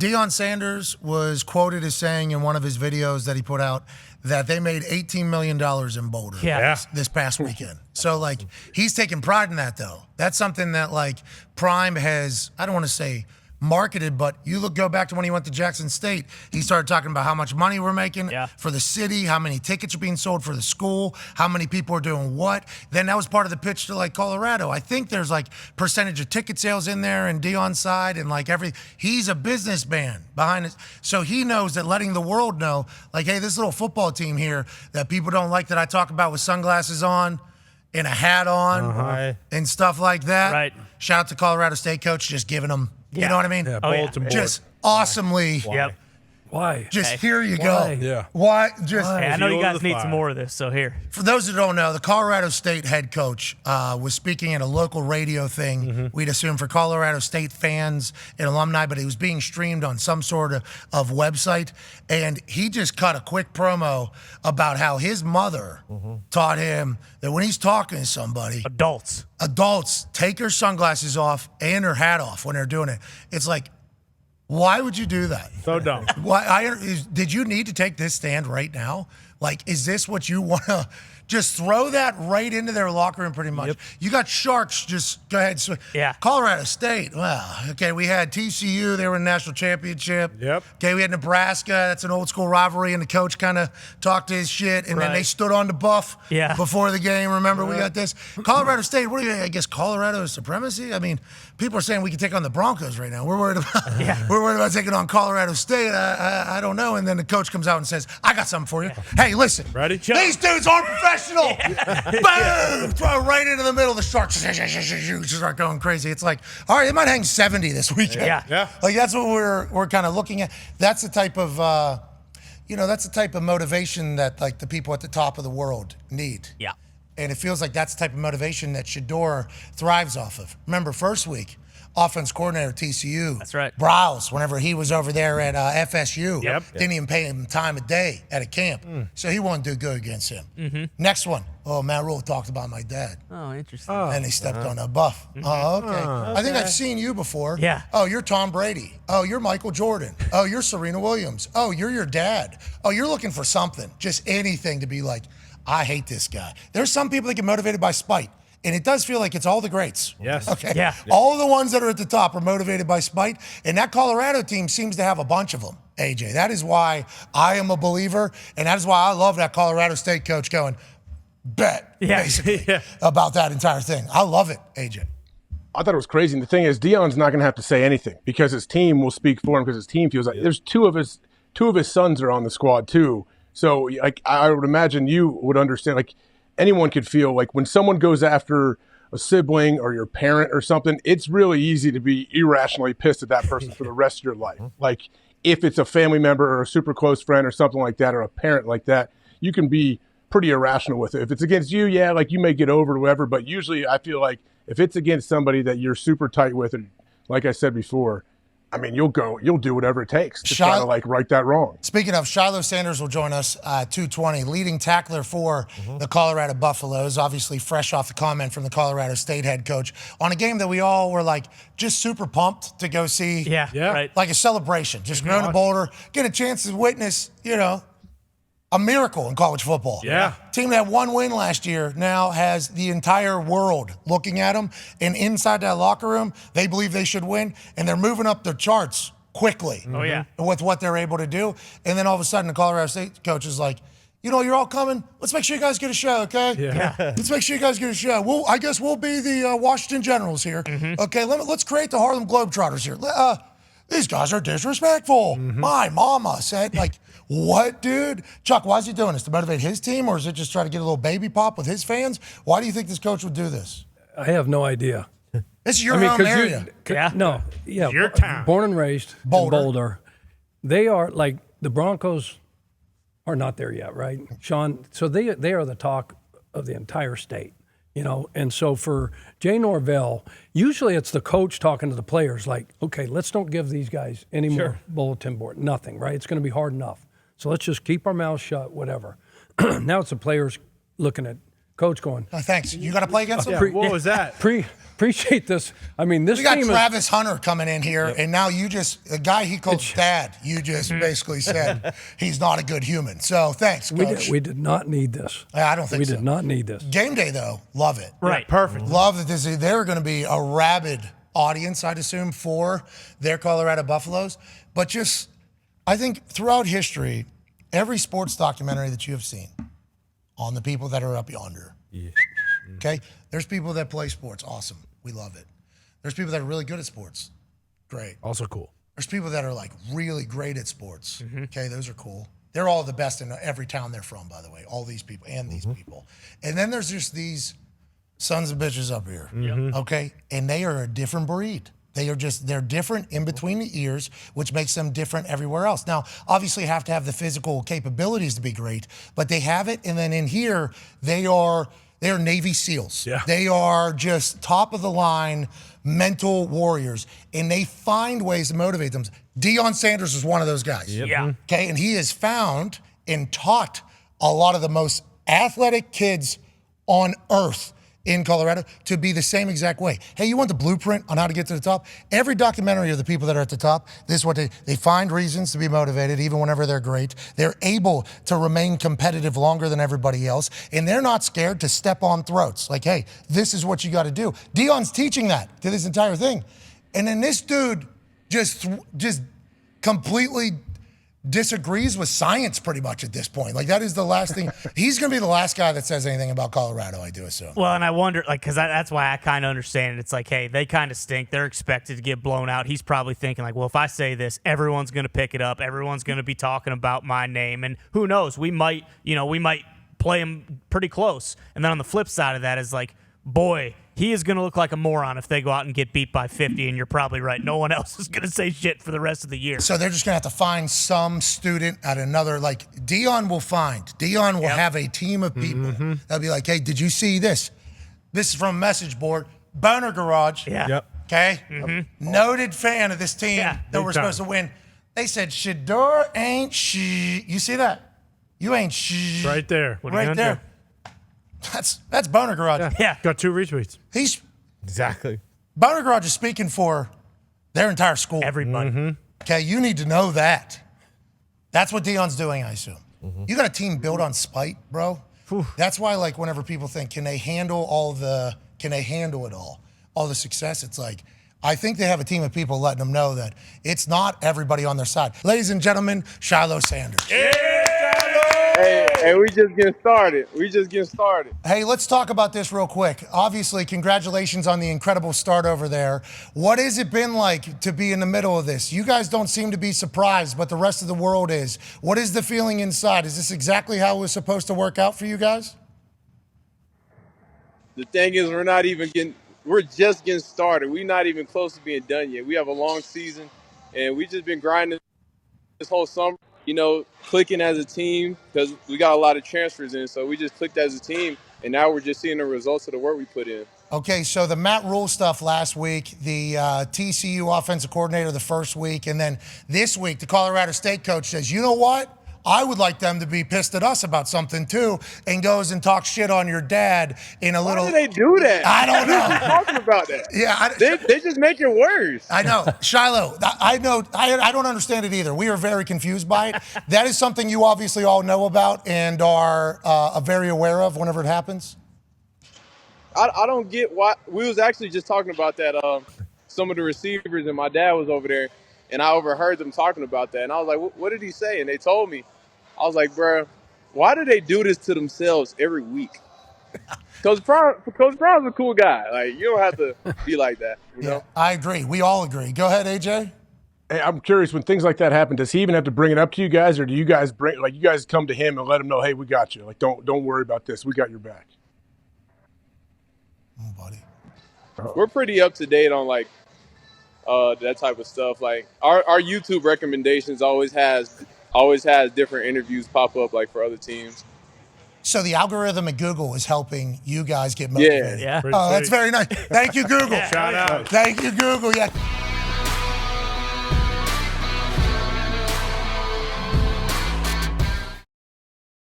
Deion Sanders was quoted as saying in one of his videos that he put out that they made $18 million in Boulder this past weekend. So, like, he's taking pride in that, though. That's something that, like, Prime has, I don't want to say marketed, but go back to when he went to Jackson State, he started talking about how much money we're making for the city, how many tickets are being sold for the school, how many people are doing what. Then that was part of the pitch to, like, Colorado. I think there's, like, percentage of ticket sales in there and Deion's side and, like, he's a businessman behind it. So he knows that letting the world know, like, hey, this little football team here that people don't like that I talk about with sunglasses on and a hat on and stuff like that. Right. Shout out to Colorado State coach just giving them, you know what I mean? Yeah, Baltimore. Just awesomely. Yep. Why? Just here you go. Yeah. Why? Just Hey, I know you guys need some more of this, so here. For those who don't know, the Colorado State head coach was speaking at a local radio thing, we'd assume for Colorado State fans and alumni, but it was being streamed on some sort of website. And he just cut a quick promo about how his mother taught him that when he's talking to somebody, adults take their sunglasses off and their hat off when they're doing it. It's like, why would you do that? So dumb. Did you need to take this stand right now? Like, is this what you want to just throw that right into their locker room pretty much? Yep. You got Sharks, just go ahead. Yeah. Colorado State, well, okay, we had TCU. They were in the national championship. Yep. Okay, we had Nebraska. That's an old school rivalry, and the coach kind of talked his shit, and then they stood on the buff before the game. Remember, we got this. Colorado State, what do you, I guess Colorado is supremacy? I mean, people are saying we can take on the Broncos right now. We're worried about taking on Colorado State. I don't know. And then the coach comes out and says, I got something for you. Hey, listen. Ready? These dudes aren't professional. Boom! Throw it right into the middle of the Sharks. Just start going crazy. It's like, all right, they might hang 70 this weekend. Yeah. Like, that's what we're kind of looking at. That's the type of, that's the type of motivation that, like, the people at the top of the world need. Yeah. And it feels like that's the type of motivation that Shador thrives off of. Remember, first week, offense coordinator TCU. That's right. Browse, whenever he was over there at FSU, didn't even pay him time of day at a camp. So he won't do good against him. Next one, Matt Rule talked about my dad. Oh, interesting. And he stepped on a buff. Oh, okay. I think I've seen you before. Yeah. Oh, you're Tom Brady. Oh, you're Michael Jordan. Oh, you're Serena Williams. Oh, you're your dad. Oh, you're looking for something, just anything to be like, I hate this guy. There's some people that get motivated by spite. And it does feel like it's all the greats. Yes. Okay. Yeah. All of the ones that are at the top are motivated by spite. And that Colorado team seems to have a bunch of them, AJ. That is why I am a believer. And that is why I love that Colorado State coach going, basically, about that entire thing. I love it, AJ. I thought it was crazy. And the thing is, Deion's not going to have to say anything because his team will speak for him because his team feels like there's two of his sons are on the squad too. So like I would imagine you would understand, like anyone could feel like when someone goes after a sibling or your parent or something, it's really easy to be irrationally pissed at that person for the rest of your life. Like if it's a family member or a super close friend or something like that or a parent like that, you can be pretty irrational with it. If it's against you, like you may get over it or whatever, but usually I feel like if it's against somebody that you're super tight with, and like I said before, I mean, you'll do whatever it takes to try to like right that wrong. Speaking of, Shiloh Sanders will join us 2:20, leading tackler for the Colorado Buffaloes, obviously fresh off the comment from the Colorado State head coach on a game that we all were like just super pumped to go see. Yeah. Right. Like a celebration, just going to Boulder, get a chance to witness, a miracle in college football. Yeah. Team that had one win last year now has the entire world looking at them. And inside that locker room, they believe they should win. And they're moving up their charts quickly. Oh, yeah. With what they're able to do. And then all of a sudden, the Colorado State coach is like, you're all coming. Let's make sure you guys get a show, okay? Yeah. Let's make sure you guys get a show. I guess we'll be the Washington Generals here. Okay, let's create the Harlem Globetrotters here. These guys are disrespectful. My mama said, like, what, dude? Chuck, why is he doing this? To motivate his team, or is it just try to get a little baby pop with his fans? Why do you think this coach would do this? I have no idea. This is your home area. Your town. Born and raised in Boulder. They are like the Broncos are not there yet, right, Sean? So they are the talk of the entire state. And so for Jay Norvell, usually it's the coach talking to the players like, okay, let's don't give these guys any more bulletin board, nothing, right? It's going to be hard enough. So let's just keep our mouths shut, whatever. Now it's the players looking at coach going, Oh, thanks. You got to play against him? What was that? Appreciate this. I mean, this We got team Travis Hunter coming in here, and now you just, a guy he calls dad, you just basically said he's not a good human. So thanks, coach. we did not need this. I don't think we so. did not need this. Game day, though, love it. Right. Perfect. Love that they're going to be a rabid audience, I'd assume, for their Colorado Buffaloes. But just, I think throughout history, every sports documentary that you have seen on the people that are up yonder, okay? There's people that play sports. Awesome. We love it. There's people that are really good at sports. Great. Also cool. There's people that are like really great at sports. Okay, those are cool. They're all the best in every town they're from, by the way. All these people and these people. And then there's just these sons of bitches up here. Okay? And they are a different breed. They're different in between the ears, which makes them different everywhere else. Now, obviously, you have to have the physical capabilities to be great, but they have it. And then in here, they are Navy SEALs. Yeah. They are just top of the line mental warriors, and they find ways to motivate them. Deion Sanders is one of those guys. Yeah. Okay, and he has found and taught a lot of the most athletic kids on earth in Colorado to be the same exact way. Hey, you want the blueprint on how to get to the top? Every documentary of the people that are at the top, this is what they find reasons to be motivated even whenever they're great. They're able to remain competitive longer than everybody else, and they're not scared to step on throats. Like, hey, this is what you got to do. Deion's teaching that to this entire thing. And then this dude just completely disagrees with science pretty much at this point. Like, that is the last thing. He's going to be the last guy that says anything about Colorado, I do assume. Well, and I wonder, like, because that's why I kind of understand it. It's like, hey, they kind of stink. They're expected to get blown out. He's probably thinking, like, well, if I say this, everyone's going to pick it up. Everyone's going to be talking about my name. And who knows? We might play him pretty close. And then on the flip side of that is like, boy, he is going to look like a moron if they go out and get beat by 50, and you're probably right. No one else is going to say shit for the rest of the year. So they're just going to have to find some student at another, like Deion will have a team of people that'll be like, hey, did you see this? This is from a message board. Boner Garage. Yeah. Yep. Okay? Noted fan of this team that we're supposed to win. They said, Shador ain't You see that? You ain't Right there. Right there. That's Boner Garage. Yeah. Got 2 retweets. Exactly. Boner Garage is speaking for their entire school. Everybody. Okay, you need to know that. That's what Deion's doing, I assume. You got a team built on spite, bro. That's why, like, whenever people think, can they handle it all the success? It's like, I think they have a team of people letting them know that it's not everybody on their side. Ladies and gentlemen, Shiloh Sanders. Hey, we just getting started. Hey, let's talk about this real quick. Obviously, congratulations on the incredible start over there. What has it been like to be in the middle of this? You guys don't seem to be surprised, but the rest of the world is. What is the feeling inside? Is this exactly how it was supposed to work out for you guys? The thing is, we're just getting started. We're not even close to being done yet. We have a long season, and we've just been grinding this whole summer. Clicking as a team because we got a lot of transfers in. So we just clicked as a team, and now we're just seeing the results of the work we put in. Okay, so the Matt Rule stuff last week, the TCU offensive coordinator the first week, and then this week the Colorado State coach says, you know what? I would like them to be pissed at us about something too, and goes and talks shit on your dad in a little. Why do they do that? I don't know. Talking about that. Yeah, they just make it worse. I know, Shiloh. I know. I don't understand it either. We are very confused by it. That is something you obviously all know about and are very aware of whenever it happens. I don't get why. We was actually just talking about that. Some of the receivers and my dad was over there. And I overheard them talking about that. And I was like, what did he say? And they told me. I was like, bro, why do they do this to themselves every week? Coach Brown's a cool guy. Like, you don't have to be like that, you know? I agree. We all agree. Go ahead, AJ. Hey, I'm curious, when things like that happen, does he even have to bring it up to you guys, or do you guys you guys come to him and let him know, hey, we got you. Like, don't worry about this. We got your back. Oh, buddy. We're pretty up to date on that type of stuff. Like our YouTube recommendations always has different interviews pop up like for other teams. So the algorithm at Google is helping you guys get motivated. Yeah. Oh, that's very nice. Thank you, Google. Shout out. Thank you, Google. Yeah.